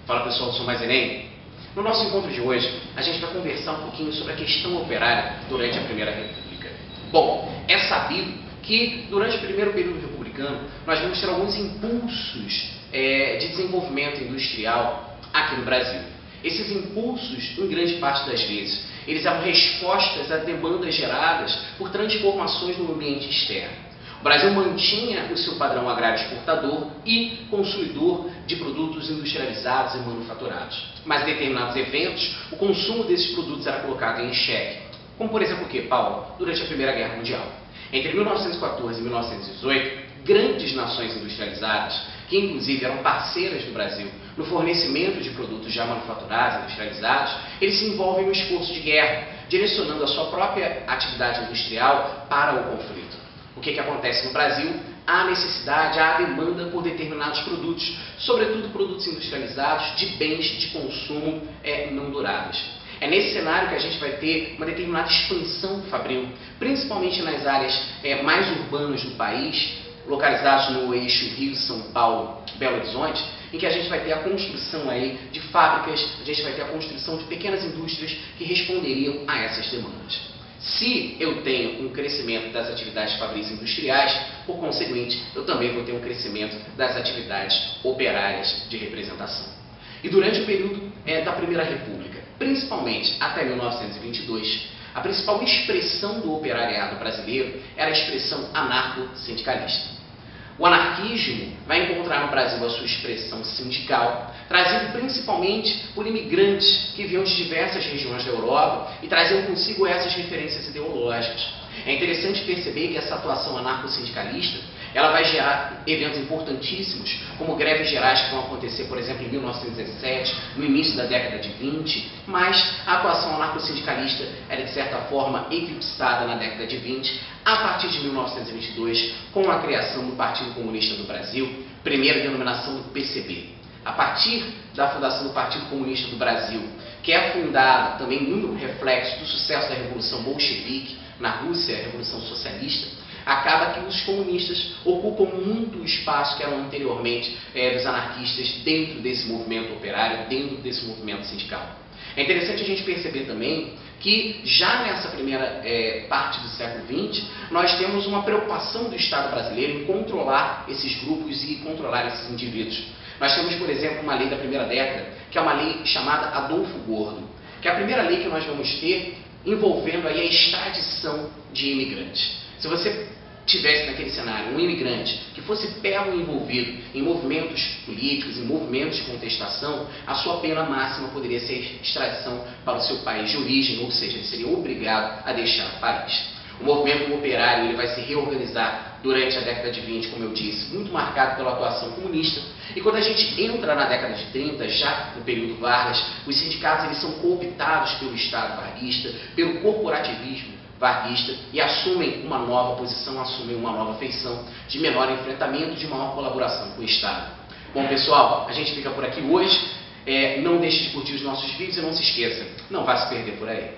Fala pessoal, eu sou Mais Enem. No nosso encontro de hoje, a gente vai conversar um pouquinho sobre a questão operária durante a Primeira República. Bom, é sabido que durante o primeiro período republicano, nós vamos ter alguns impulsos de desenvolvimento industrial aqui no Brasil. Esses impulsos, em grande parte das vezes, eles eram respostas a demandas geradas por transformações no ambiente externo. O Brasil mantinha o seu padrão agrário exportador e consumidor de produtos industrializados e manufaturados. Mas em determinados eventos, o consumo desses produtos era colocado em xeque. Como por exemplo o que, Paulo? Durante a Primeira Guerra Mundial. Entre 1914 e 1918, grandes nações industrializadas, que inclusive eram parceiras do Brasil no fornecimento de produtos já manufaturados, industrializados, eles se envolvem no esforço de guerra, direcionando a sua própria atividade industrial para o conflito. O que acontece no Brasil? Há necessidade, há demanda por determinados produtos, sobretudo produtos industrializados de bens de consumo não duráveis. É nesse cenário que a gente vai ter uma determinada expansão fabril, principalmente nas áreas mais urbanas do país, localizados no eixo Rio, São Paulo, Belo Horizonte, em que a gente vai ter a construção aí de fábricas, a gente vai ter a construção de pequenas indústrias que responderiam a essas demandas. Se eu tenho um crescimento das atividades fabris industriais, por conseguinte, eu também vou ter um crescimento das atividades operárias de representação. E durante o período da Primeira República, principalmente até 1922, a principal expressão do operariado brasileiro era a expressão anarco-sindicalista. O anarquismo vai encontrar no Brasil a sua expressão sindical, trazido principalmente por imigrantes que vinham de diversas regiões da Europa e traziam consigo essas referências ideológicas. É interessante perceber que essa atuação anarco-sindicalista ela vai gerar eventos importantíssimos, como greves gerais que vão acontecer, por exemplo, em 1917, no início da década de 20, mas a atuação anarco-sindicalista era, de certa forma, eclipsada na década de 20, a partir de 1922, com a criação do Partido Comunista do Brasil, primeira denominação do PCB. A partir da fundação do Partido Comunista do Brasil, que é fundada também muito reflexo do sucesso da Revolução Bolchevique na Rússia, a Revolução Socialista, acaba que os comunistas ocupam muito o espaço que eram anteriormente dos anarquistas dentro desse movimento operário, dentro desse movimento sindical. É interessante a gente perceber também que já nessa primeira parte do século XX, nós temos uma preocupação do Estado brasileiro em controlar esses grupos e controlar esses indivíduos. Nós temos, por exemplo, uma lei da primeira década, que é uma lei chamada Adolfo Gordo, que é a primeira lei que nós vamos ter envolvendo aí a extradição de imigrantes. Se você tivesse naquele cenário um imigrante que fosse pego e envolvido em movimentos políticos, em movimentos de contestação, a sua pena máxima poderia ser extradição para o seu país de origem, ou seja, ele seria obrigado a deixar o país. O movimento operário ele vai se reorganizar durante a década de 20, como eu disse, muito marcado pela atuação comunista. E quando a gente entra na década de 30, já no período Vargas, os sindicatos eles são cooptados pelo Estado varguista, pelo corporativismo varguista e assumem uma nova posição, assumem uma nova feição de menor enfrentamento, de maior colaboração com o Estado. Bom, pessoal, a gente fica por aqui hoje. Não deixe de curtir os nossos vídeos e não se esqueça, não vá se perder por aí.